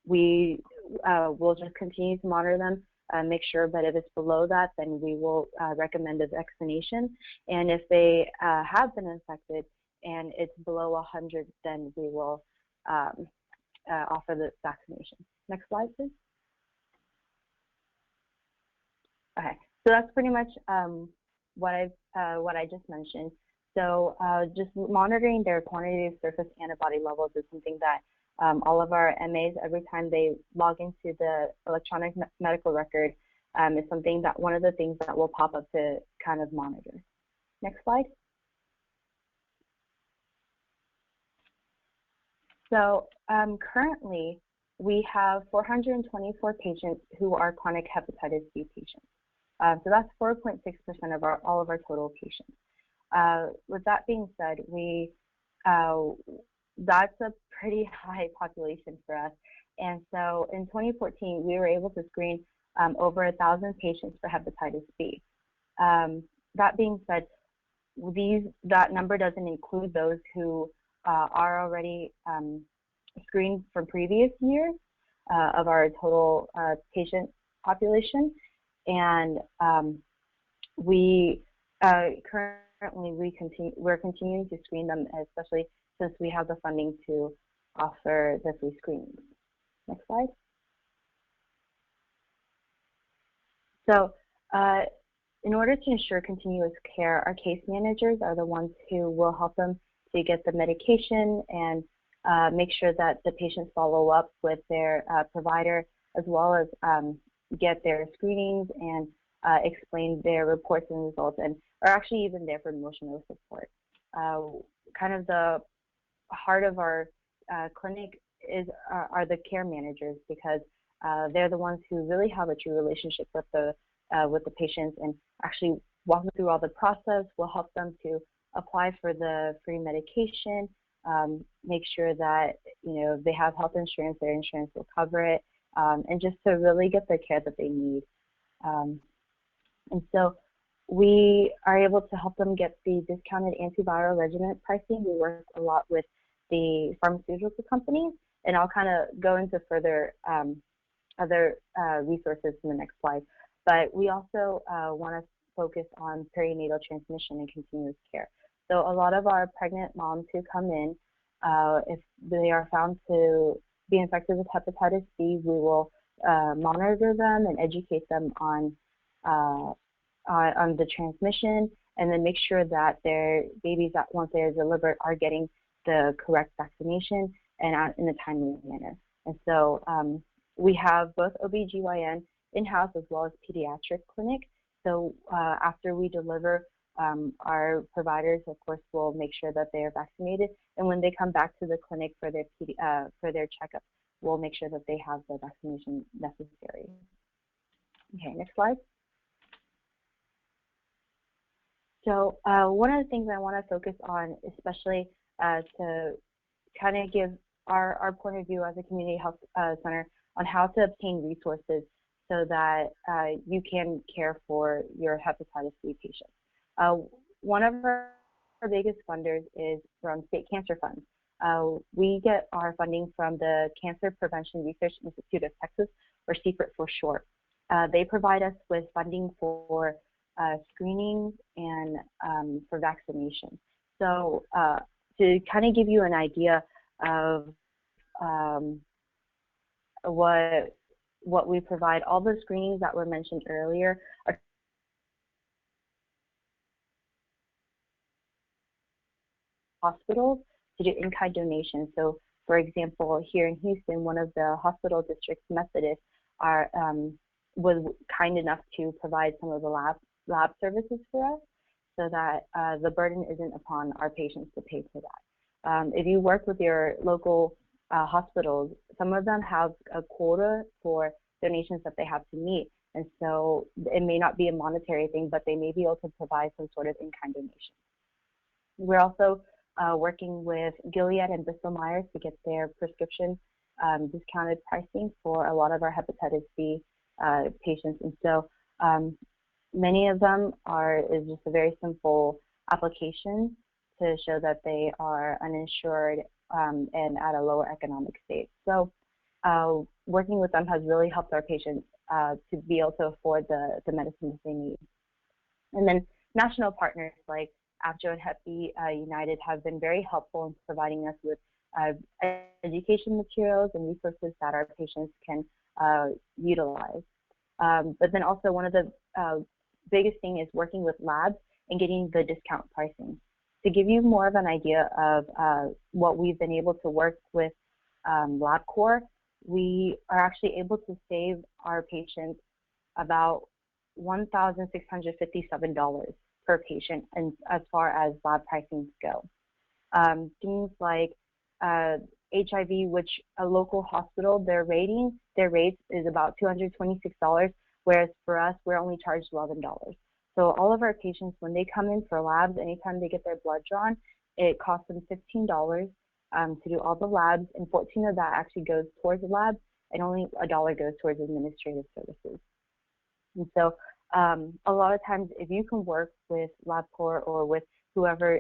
Speaker 4: we will just continue to monitor them, make sure, but if it's below that, then we will recommend a vaccination. And if they have been infected and it's below 100, then we will offer the vaccination. Next slide, please. Okay, so that's pretty much what I just mentioned. So just monitoring their quantitative surface antibody levels is something that all of our MAs, every time they log into the electronic medical record, is something that one of the things that will pop up to kind of monitor. Next slide. So currently, we have 424 patients who are chronic hepatitis B patients. So that's 4.6% of all of our total patients. With that being said, that's a pretty high population for us. And so in 2014, we were able to screen over 1,000 patients for hepatitis B. That being said, that number doesn't include those who are already screened from previous years of our total patient population. And currently we're continuing to screen them, especially since we have the funding to offer the free screenings. Next slide. So in order to ensure continuous care, our case managers are the ones who will help them to get the medication and make sure that the patients follow up with their provider, as well as get their screenings and explain their reports and results, and are actually even there for emotional support. Kind of the heart of our clinic are the care managers, because they're the ones who really have a true relationship with the patients and actually walk them through all the process. Will help them to apply for the free medication, make sure that they have health insurance, their insurance will cover it, and just to really get the care that they need. And so we are able to help them get the discounted antiviral regimen pricing. We work a lot with the pharmaceutical companies, and I'll kind of go into further other resources in the next slide. But we also want to focus on perinatal transmission and continuous care. So a lot of our pregnant moms who come in, if they are found to be infected with hepatitis B, we will monitor them and educate them on the transmission, and then make sure that their babies, that once they're delivered, are getting the correct vaccination and in a timely manner. And so we have both OBGYN in-house as well as pediatric clinic. So after we deliver, our providers, of course, will make sure that they are vaccinated, and when they come back to the clinic for their checkup, we'll make sure that they have the vaccination necessary. Okay, next slide. So one of the things I want to focus on, especially to kind of give our point of view as a community health center on how to obtain resources so that you can care for your hepatitis B patients. One of our biggest funders is from state cancer funds. We get our funding from the Cancer Prevention Research Institute of Texas, or CPRIT for short. They provide us with funding for screenings and for vaccination. So to kind of give you an idea of what what we provide, all the screenings that were mentioned earlier are hospitals to do in-kind donations. So, for example, here in Houston, one of the hospital districts, Methodist, was kind enough to provide some of the lab services for us, so that the burden isn't upon our patients to pay for that. If you work with your local hospitals, some of them have a quota for donations that they have to meet, and so it may not be a monetary thing, but they may be able to provide some sort of in-kind donation. We're also working with Gilead and Bristol Myers to get their prescription discounted pricing for a lot of our hepatitis B patients, and so many of them is just a very simple application to show that they are uninsured and at a lower economic state. So working with them has really helped our patients to be able to afford the medicines they need. And then national partners like APJO and Hep B United have been very helpful in providing us with education materials and resources that our patients can utilize. But then also one of the biggest thing is working with labs and getting the discount pricing. To give you more of an idea of what we've been able to work with LabCorp, we are actually able to save our patients about $1,657 per patient, and as far as lab pricings go. Things like HIV, which a local hospital, their rates is about $226, whereas for us, we're only charged $11. So all of our patients, when they come in for labs, anytime they get their blood drawn, it costs them $15 to do all the labs, and 14 of that actually goes towards the lab, and only $1 goes towards administrative services. And so a lot of times, if you can work with LabCorp or with whoever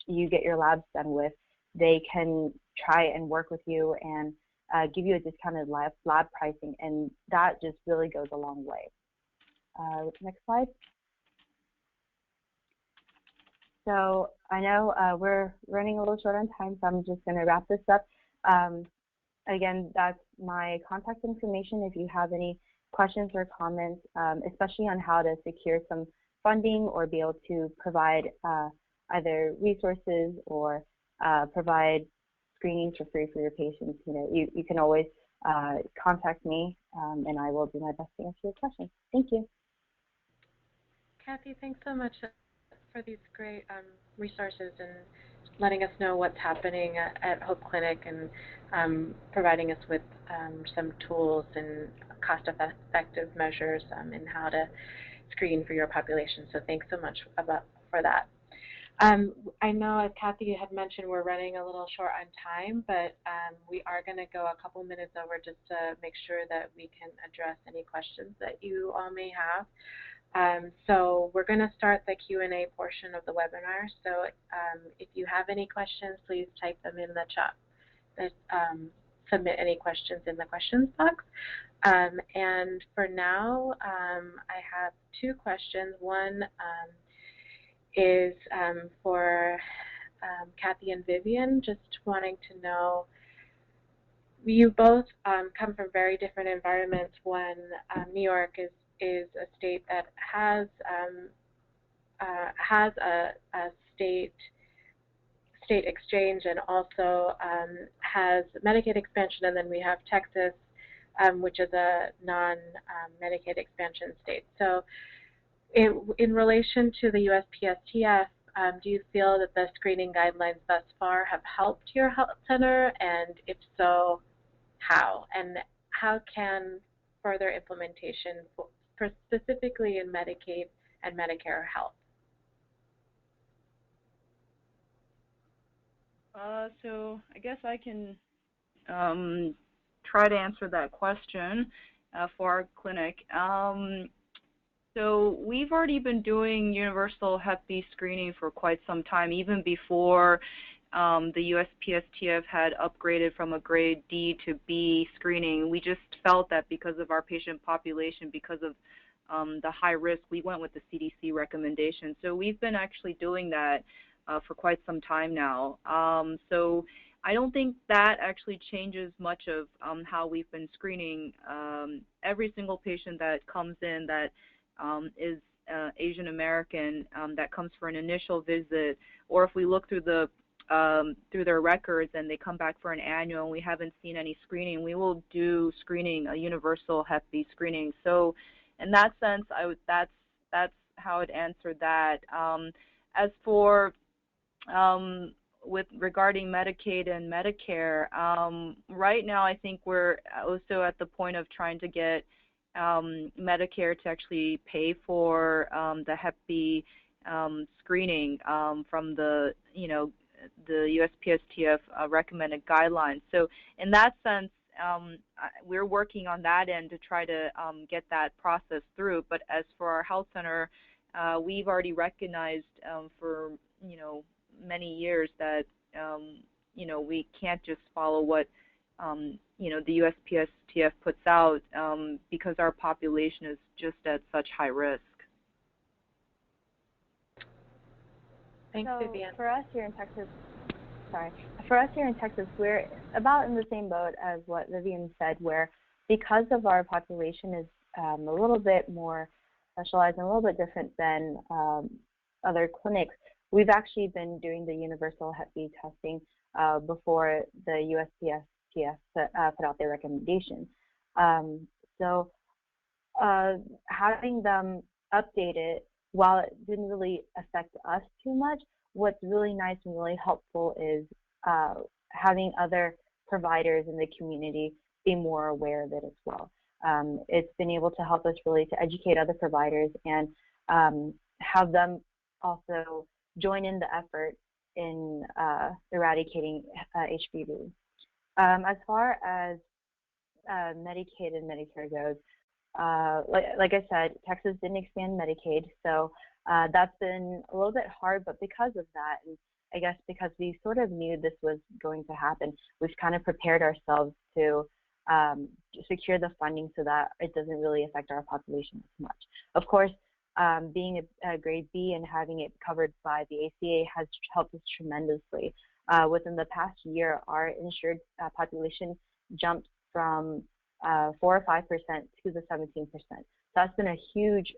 Speaker 4: you get your labs done with, they can try and work with you and give you a discounted lab pricing, and that just really goes a long way. Next slide. So I know we're running a little short on time, so I'm just going to wrap this up. Again, that's my contact information if you have any questions or comments, especially on how to secure some funding or be able to provide either resources or provide screenings for free for your patients. You can always contact me, and I will do my best to answer your questions. Thank you.
Speaker 1: Kathy, thanks so much for these great resources and letting us know what's happening at Hope Clinic, and providing us with some tools and cost-effective measures in how to screen for your population. So thanks so much for that. I know, as Kathy had mentioned, we're running a little short on time, but we are going to go a couple minutes over just to make sure that we can address any questions that you all may have. So we're going to start the Q&A portion of the webinar. So if you have any questions, please type them in the chat. Submit any questions in the questions box. And for now, I have two questions. One is for Kathy and Vivian, just wanting to know, you both come from very different environments. One, New York is a state that has a state exchange, and also has Medicaid expansion, and then we have Texas, which is a non-Medicaid expansion state. So in relation to the USPSTF, do you feel that the screening guidelines thus far have helped your health center, and if so, how? And how can further implementation, specifically in Medicaid and Medicare, help?
Speaker 3: So I guess I can try to answer that question for our clinic. So we've already been doing universal Hep B screening for quite some time, even before the USPSTF had upgraded from a grade D to B screening. We just felt that because of our patient population, because of the high risk, we went with the CDC recommendation. So we've been actually doing that for quite some time now. So I don't think that actually changes much of how we've been screening every single patient that comes in that is Asian American that comes for an initial visit, or if we look through their records and they come back for an annual and we haven't seen any screening, we will do screening, a universal Hep B screening. So in that sense, that's how I'd answer that. As for with regarding Medicaid and Medicare, right now I think we're also at the point of trying to get Medicare to actually pay for the Hep B screening from the USPSTF recommended guidelines. So in that sense, we're working on that end to try to get that process through. But as for our health center, we've already recognized for many years that we can't just follow what the USPSTF puts out because our population is just at such high risk.
Speaker 1: Thanks,
Speaker 4: so
Speaker 1: Vivian.
Speaker 4: For us here in Texas, we're about in the same boat as what Vivian said, where because of our population is a little bit more specialized and a little bit different than other clinics, we've actually been doing the universal Hep B testing before the USPSTF put out their recommendations. So having them updated, while it didn't really affect us too much, what's really nice and really helpful is having other providers in the community be more aware of it as well. It's been able to help us really to educate other providers and have them also join in the effort in eradicating HBV. As far as Medicaid and Medicare goes, like I said, Texas didn't expand Medicaid, so that's been a little bit hard, but because of that, and I guess because we sort of knew this was going to happen, we've kind of prepared ourselves to secure the funding so that it doesn't really affect our population as much. Of course, being a grade B and having it covered by the ACA has helped us tremendously. Within the past year, our insured population jumped from 4 or 5% to the 17%. That's been a huge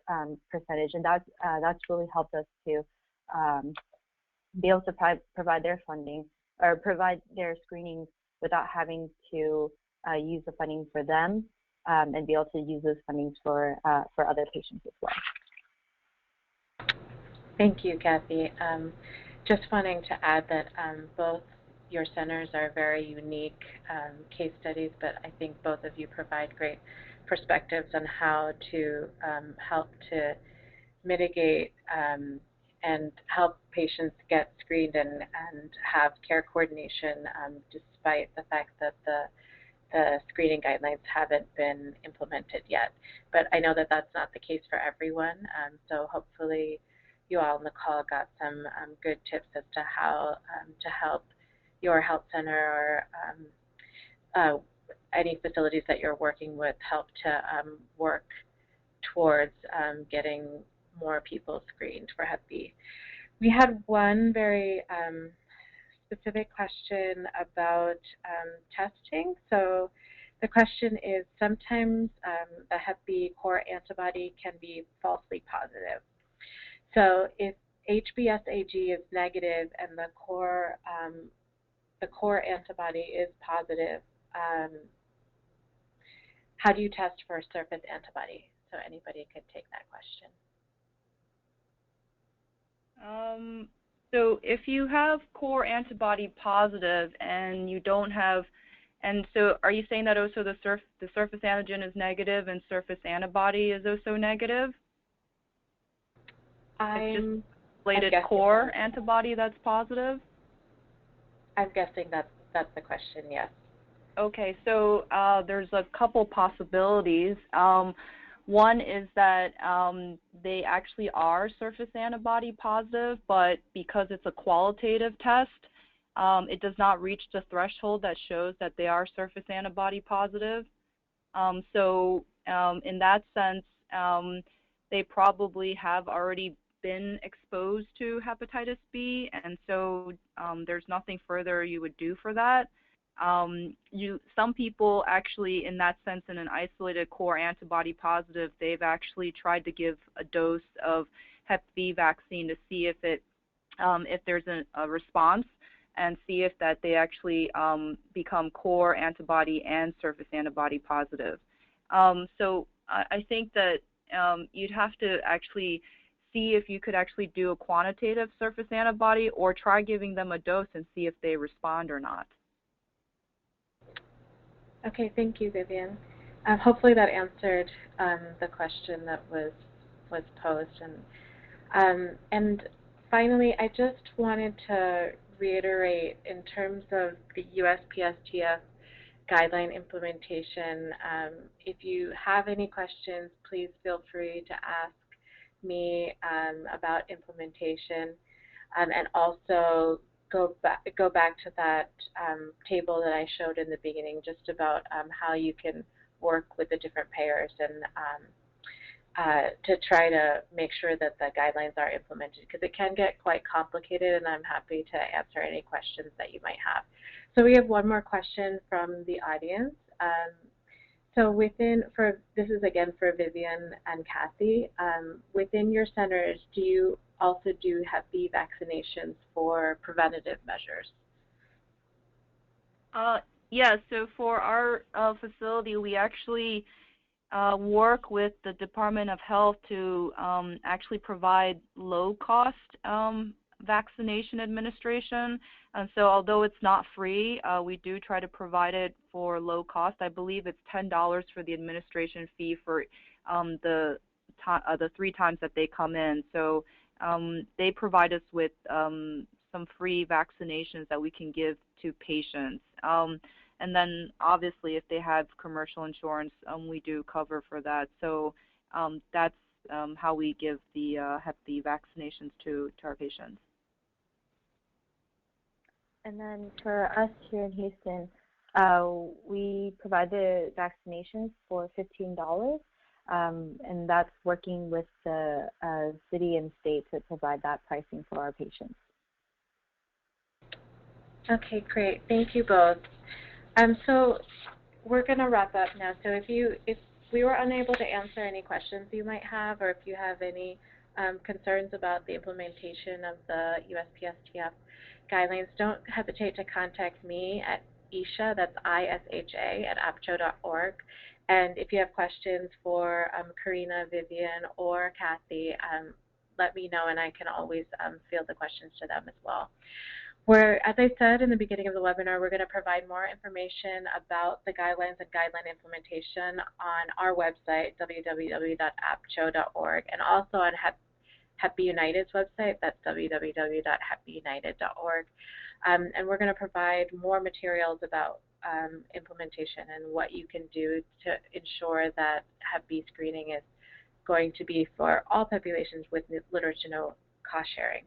Speaker 4: percentage, and that's really helped us to be able to provide their funding or provide their screenings without having to use the funding for them, and be able to use those fundings for other patients as well.
Speaker 1: Thank you, Kathy. Just wanting to add that both your centers are very unique case studies, but I think both of you provide great perspectives on how to help to mitigate and help patients get screened and have care coordination despite the fact that the screening guidelines haven't been implemented yet. But I know that that's not the case for everyone, so hopefully you all on the call got some good tips as to how to help your health center or any facilities that you're working with help to work towards getting more people screened for Hep B. We had one very specific question about testing. So the question is, sometimes the Hep B core antibody can be falsely positive. So if HBsAg is negative and the core antibody is positive, how do you test for surface antibody? So anybody could take that question.
Speaker 3: So if you have core antibody positive and you don't have, and so are you saying that also the surface antigen is negative and surface antibody is also negative? It's just related core antibody that's positive?
Speaker 1: I'm guessing that's the question, yes.
Speaker 3: Okay, so there's a couple possibilities. One is that they actually are surface antibody positive, but because it's a qualitative test, it does not reach the threshold that shows that they are surface antibody positive. So in that sense, they probably have already been exposed to hepatitis B, and so there's nothing further you would do for that. Some people actually, in that sense, in an isolated core antibody positive, they've actually tried to give a dose of Hep B vaccine to see if there's a response, and see if that they actually become core antibody and surface antibody positive. So I think that you'd have to actually see if you could actually do a quantitative surface antibody, or try giving them a dose and see if they respond or not.
Speaker 1: Okay, thank you, Vivian. Hopefully that answered the question that was posed. And finally, I just wanted to reiterate, in terms of the USPSTF guideline implementation, if you have any questions, please feel free to ask me about implementation, and also go back to that table that I showed in the beginning, just about how you can work with the different payers and to try to make sure that the guidelines are implemented, because it can get quite complicated, and I'm happy to answer any questions that you might have. So we have one more question from the audience. So this is again for Vivian and Kathy, within your centers, do you also do Hep B vaccinations for preventative measures?
Speaker 3: Yeah, so for our facility, we actually work with the Department of Health to actually provide low-cost vaccination administration. And so although it's not free, we do try to provide it for low cost. I believe it's $10 for the administration fee for the 3 times that they come in. So they provide us with some free vaccinations that we can give to patients. And then obviously if they have commercial insurance, we do cover for that. So that's how we give the Hep B vaccinations to our patients.
Speaker 4: And then for us here in Houston, we provide the vaccinations for $15, and that's working with the city and state to provide that pricing for our patients.
Speaker 1: Okay, great. Thank you both. So we're going to wrap up now. So if we were unable to answer any questions you might have, or if you have any concerns about the implementation of the USPSTF guidelines, don't hesitate to contact me at Isha, that's ISHA, at apcho.org. And if you have questions for Karina, Vivian, or Kathy, let me know, and I can always field the questions to them as well. As I said in the beginning of the webinar, we're going to provide more information about the guidelines and guideline implementation on our website, www.apcho.org, and also on Hep B United's website, that's www.hepbunited.org. And we're going to provide more materials about implementation and what you can do to ensure that Hep B screening is going to be for all populations with little to no cost sharing.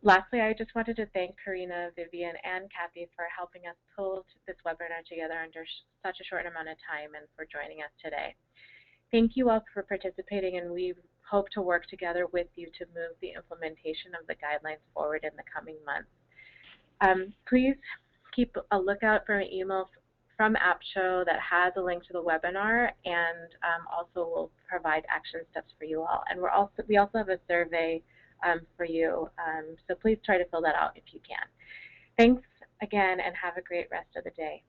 Speaker 1: Lastly, I just wanted to thank Karina, Vivian, and Kathy for helping us pull this webinar together under such a short amount of time, and for joining us today. Thank you all for participating, and we hope to work together with you to move the implementation of the guidelines forward in the coming months. Please keep a lookout for an email from APCHO that has a link to the webinar, and also will provide action steps for you all. And we also have a survey for you, so please try to fill that out if you can. Thanks again, and have a great rest of the day.